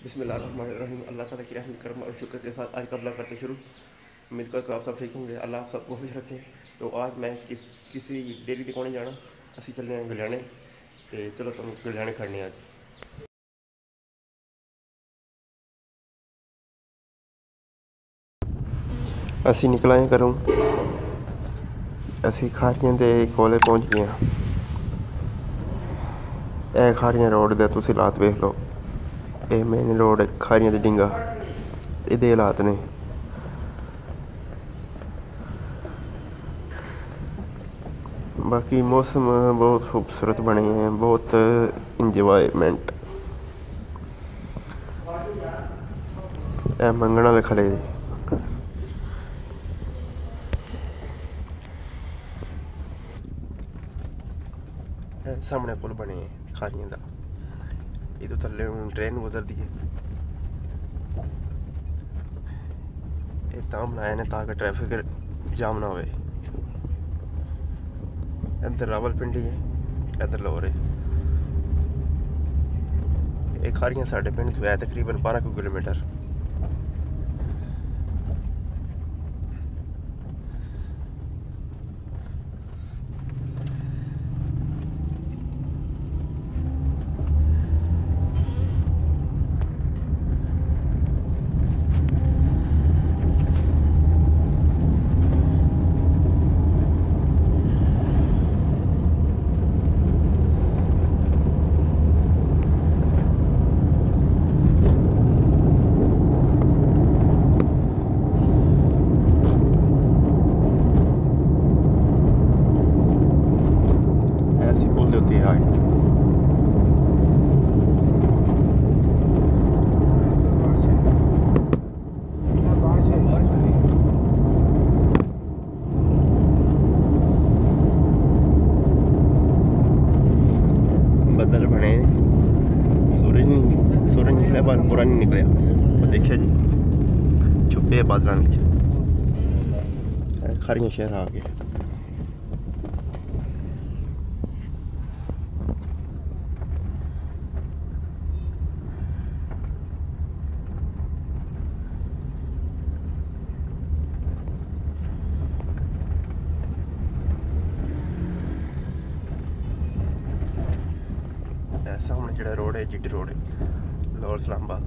बिस्मिल्लाहिर्रहमानिर्रहीम। अल्लाह ताला की रहमत करम और शुक्र के साथ आज का ब्लॉग करते शुरू। उम्मीद करता हूँ आप सब ठीक होंगे, अल्लाह आप सबको खुश रखे। तो आज मैं किसी डेयरी दुकान जाना, असी चलने हैं गलियाने। तो चलो तुम गलियाने खड़ने आज। असी निकल आए घरों, असी खारियां दे कोले पहुँच गए हैं। यह खारियां रोड दे तुसी हालात वेख लो। ये मेन रोड है खारियां दी डिंगा, ये हालात ने। बाकी मौसम बहुत खूबसूरत बने हैं, बहुत इंजॉयमेंट। मंगना वाले खले सामने पुल बने हैं खारियां का, ये थले हूँ ट्रेन गुजरती है। ये बनाए ने ताकि ट्रैफिक जाम ना हो। इधर रावलपिंडी है, इधर लाहौर है। ये खारियां साढ़े पिंड तो है तकरीबन 12 किलोमीटर। बदल बने, सूरज निकलिया पर पूरा नहीं निकलिया। तो देखिए जी, छुपे बादलों में खारियां शहर आ गए। सामने जो रोड है जीटी रोड है, लाहौर इस्लामाबाद।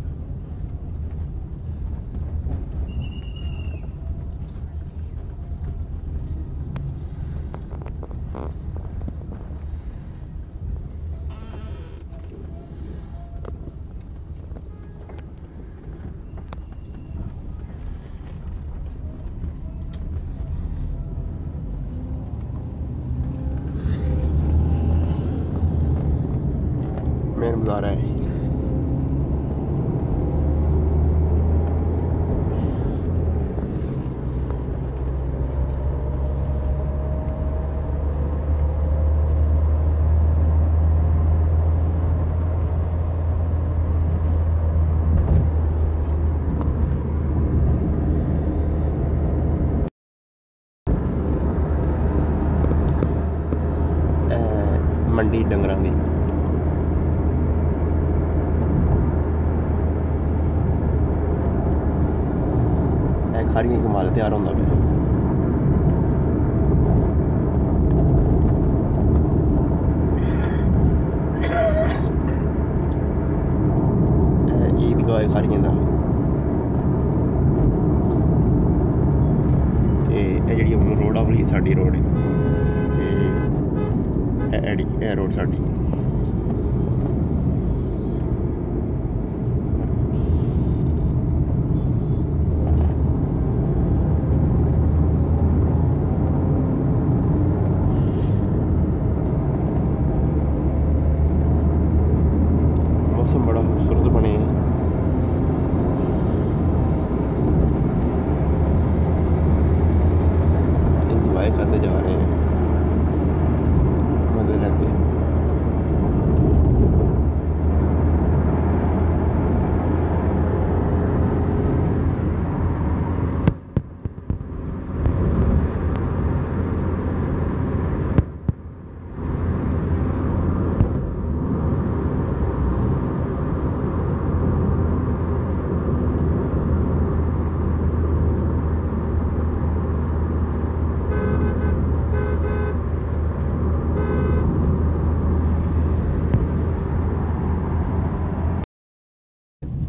मेन बाजार है। मंडी डंगरां दी खारियां का माल तैयार होंदा पिया। ईदगाह है खारियां दा, ते जिहड़ी हुण रोड आवली साडी रोड है, ये रोड साडी है। मौसम बड़ा खूबसूरत बने हैं। इंजॉय करते जा रहे हैं, मजे लेते हैं।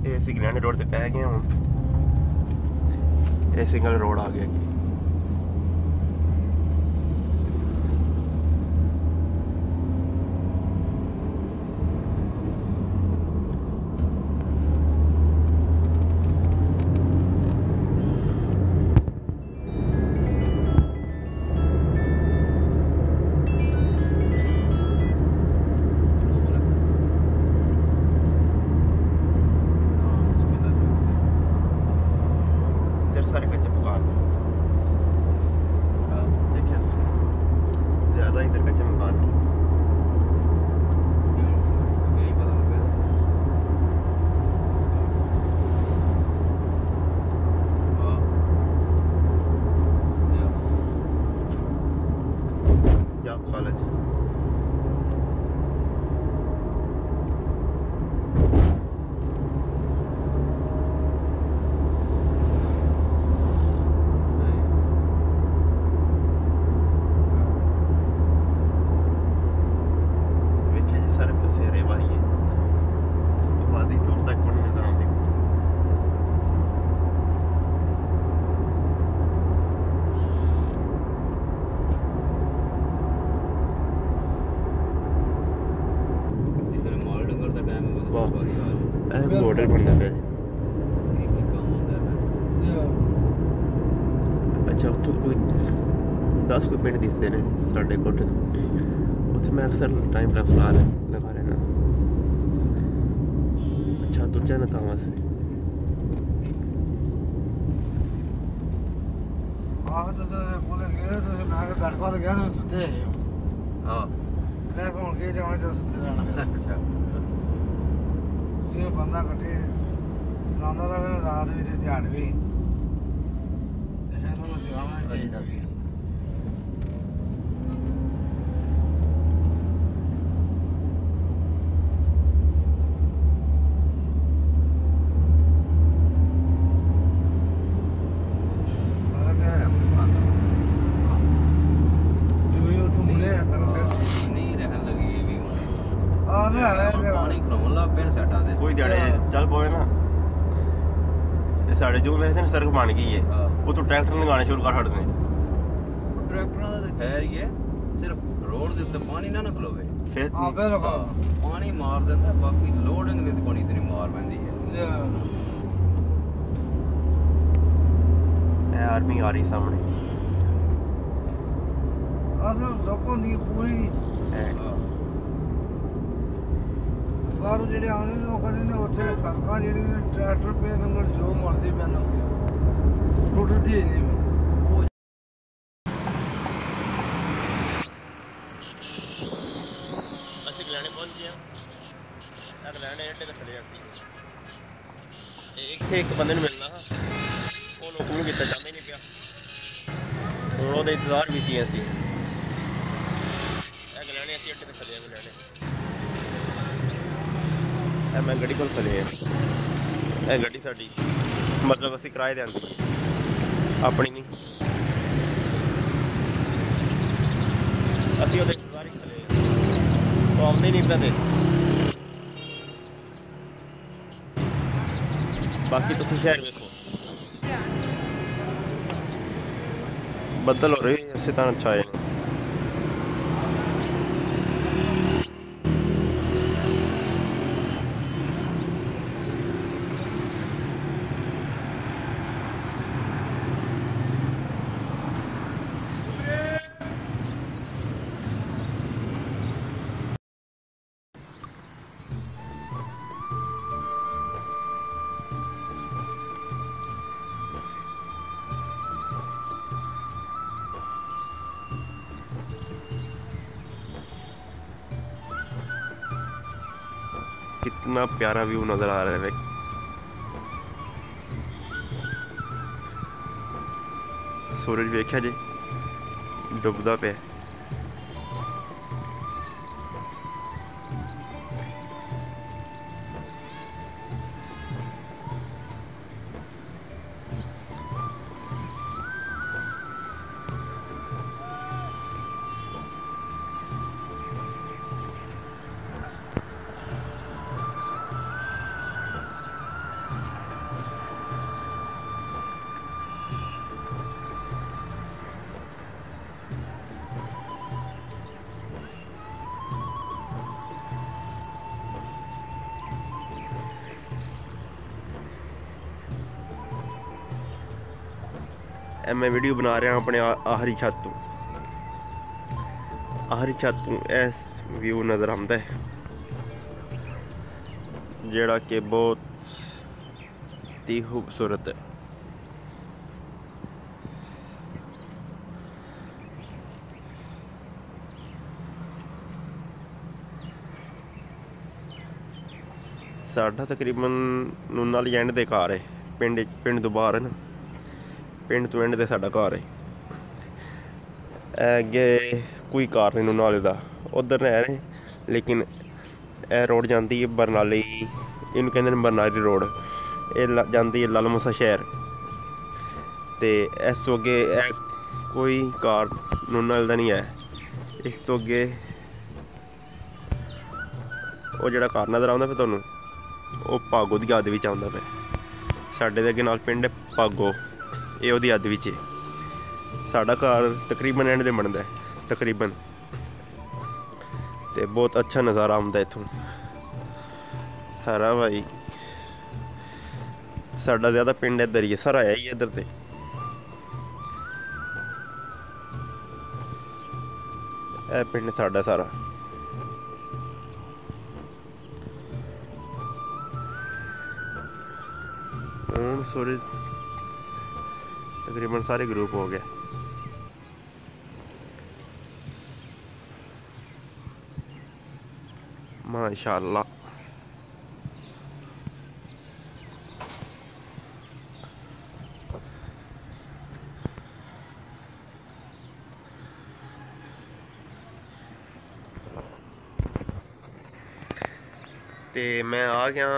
ये असी गलियाने रोड ते पै गए हूँ। ये सिंगल रोड आ गया जी। सारे कच्चे मकान देखिए ज्यादा इधर कच्चे मकान नहीं। जाब कॉलेज मॉडल बनता पे। अच्छा उत्थों कोई 10 कोई पिंड दिसदे ने साढ़े कोठे उत्थे मैं अक्सर टाइम लैप्स लगा लेना। अच्छा दूजा ना तां से तो बोले गए तो मैं घर पर गया तो सुते हां मैं फोन के जाने तो सुते रहना। अच्छा ये बंदा कटे लांदा रहे रात भी ध्यान भी फिर वो दिखाना चाहिए भी। कोई दिहाड़े चल पोए ना साढ़े जो वैसे सड़क बन गई है वो तो ट्रैक्टर लगाने शुरू कर छड़ते ट्रैक्टरां दा खैर ही है सिर्फ रोड दे उत्ते पानी ना खलोवे फिर पानी मार देंदा बाकी लोडिंग दे कोनी इतनी मार पैंदी है। ए आर्मी आ रही सामने असल लोगों दी पूरी बाहरों जेडे आने ने वो कहते ने उत्थे सड़कां जेडी ट्रैक्टर पे नंबर जो मर्जी पे नंबर टुटदी नहीं। ਅਸੀਂ ਗਲਾਣੇ ਪਹੁੰਚ ਗਏ ਆ ਗਲਾਣੇ ਅੱਡੇ ਤੇ ਖੜੇ ਆ ਸੀ ਇੱਥੇ ਇੱਕ ਬੰਦੇ ਨੂੰ ਮਿਲਣਾ ਹਾਂ ਉਹ ਲੋਕ ਨੂੰ ਕੀਤਾ ਜਾਂਦਾ ਹੀ ਨਹੀਂ ਪਿਆ ਹੁਣ ਉਹਦੇ ਇੰਤਜ਼ਾਰ ਵਿੱਚ ਹੀ ਅਸੀਂ ਇਹ ਗਲਾਣੇ ਅਸੀਂ ਅੱਡੇ ਤੇ ਖੜੇ ਆ ਗਲਾਣੇ मैं गड्डी को खड़े हैं गड्डी साड़ी मतलब असी किराए दे आंदी अपनी नहीं असी इंतजार ही खड़े तो आते नहीं पे बाकी तुम शहर देखो बदल हो रही है इसी तरह अच्छा है। कितना प्यारा व्यू नजर आ रहा है सूरज वेख्या जी डुबदा पे मैं वीडियो बना रहा अपने आखरी छत तो इस व्यू नज़र आता है जोड़ा कि बहुत ही खूबसूरत है। साडा तकरीबन नूना वाली एंड दे घर है, पिंड तो बाहर है ना, पिंड तो एंड दे साडा घर है। अगे कोई घर नहीं नूना वाले का, उधर नहर है लेकिन यह रोड जाती है बरनाली, इनू कहते हैं बरनाली रोड, ये जाती है लाला मूसा शहर। तो इस तो अगे कोई घर नूना वाले का नहीं है। इस तो अगे वो जो घर नज़र आता पे तुहानू वो भागो की हद विच आउंदा पे। साडे दे अगे नाल पिंड है भागो, ये उहदी हद विच है। साडा घर तकरीबन एंड दे बनदा है तकरीबन, ते बहुत अच्छा नज़ारा आउंदा इत्थों थारा भाई। साडा ज़्यादा पिंड इधर ही है, सारा है ही इधर ते। ए पिंड साडा सारा। हूँ सूरज तकरीबन सारे ग्रुप हो गए। माशाअल्लाह ते मैं आ गया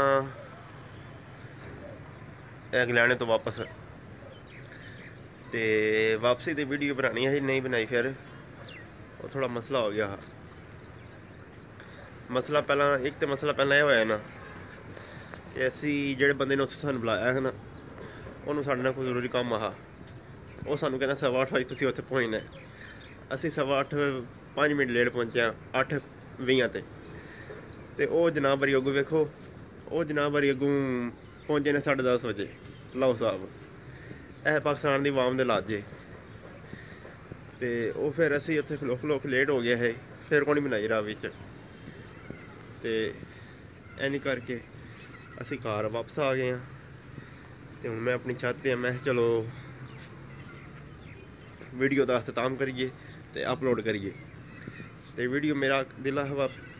इंग्लैंड तो वापस। तो वापसी की वीडियो बनानी है नहीं बनाई, फिर वो थोड़ा मसला हो गया। मसला पहला एक तो मसला पहला यह होया ना कि असी जेडे बंदे ने उत्थे सानू बुलाया है ना, उन्होंने साडे नाल कोई जरूरी काम आ, वो सानू कहना 8:15 बजे तुसीं उत्थे पहुंचना है। असी 8:15 5 मिनट लेट पहुंचे 8:20 ते वो जनाब बारी अगू वेखो, वो जनाब बारी अगू पहुंचे ने 10:30 बजे। लो साहब यह पाकिस्तान की आवाम दे लाजे। तो वो फिर असी उत्थे खलो के लेट हो गया है, फिर कौन बनाई राह विच। तो एनी करके असी घर वापस आ गए हैं। तो हूँ मैं अपनी छत पर, मैं चलो वीडियो का अख्ताम करिए तो अपलोड करिए। तो वीडियो मेरा दिल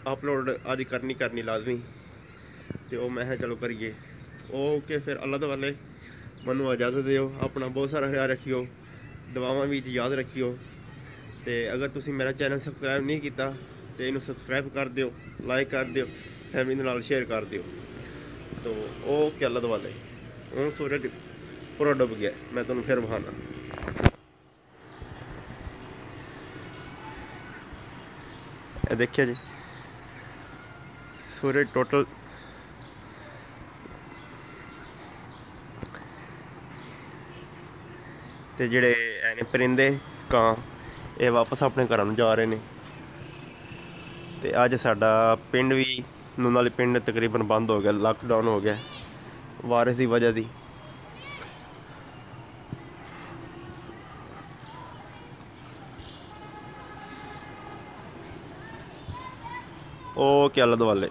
अपलोड अज करनी लाजमी, तो मैं चलो करिए। ओके फिर अल्लाह तआला मनु इजाज़त दियो, अपना बहुत सारा ख्याल रखियो, दुआवां भी याद रखियो। तो अगर तुसी मेरा चैनल सबसक्राइब नहीं किया तो इनू सबसक्राइब कर दियो, लाइक कर दियो, फैमिली दे नाल शेयर कर दियो। तो ओके अल्लाह तआला। हूँ सूरज पूरा डुब गया, मैं तुहानू फिर विखाना। देखिए जी सूरज टोटल ते जेड़े ने परिंदे कां ये वापस अपने घर नूं जा रहे हैं। तो अज साडा पिंड भी नूना वाली पिंड तकरीबन बंद हो गया, लॉकडाउन हो गया वायरस की वजह दी। ओके अल्लाह दुआले।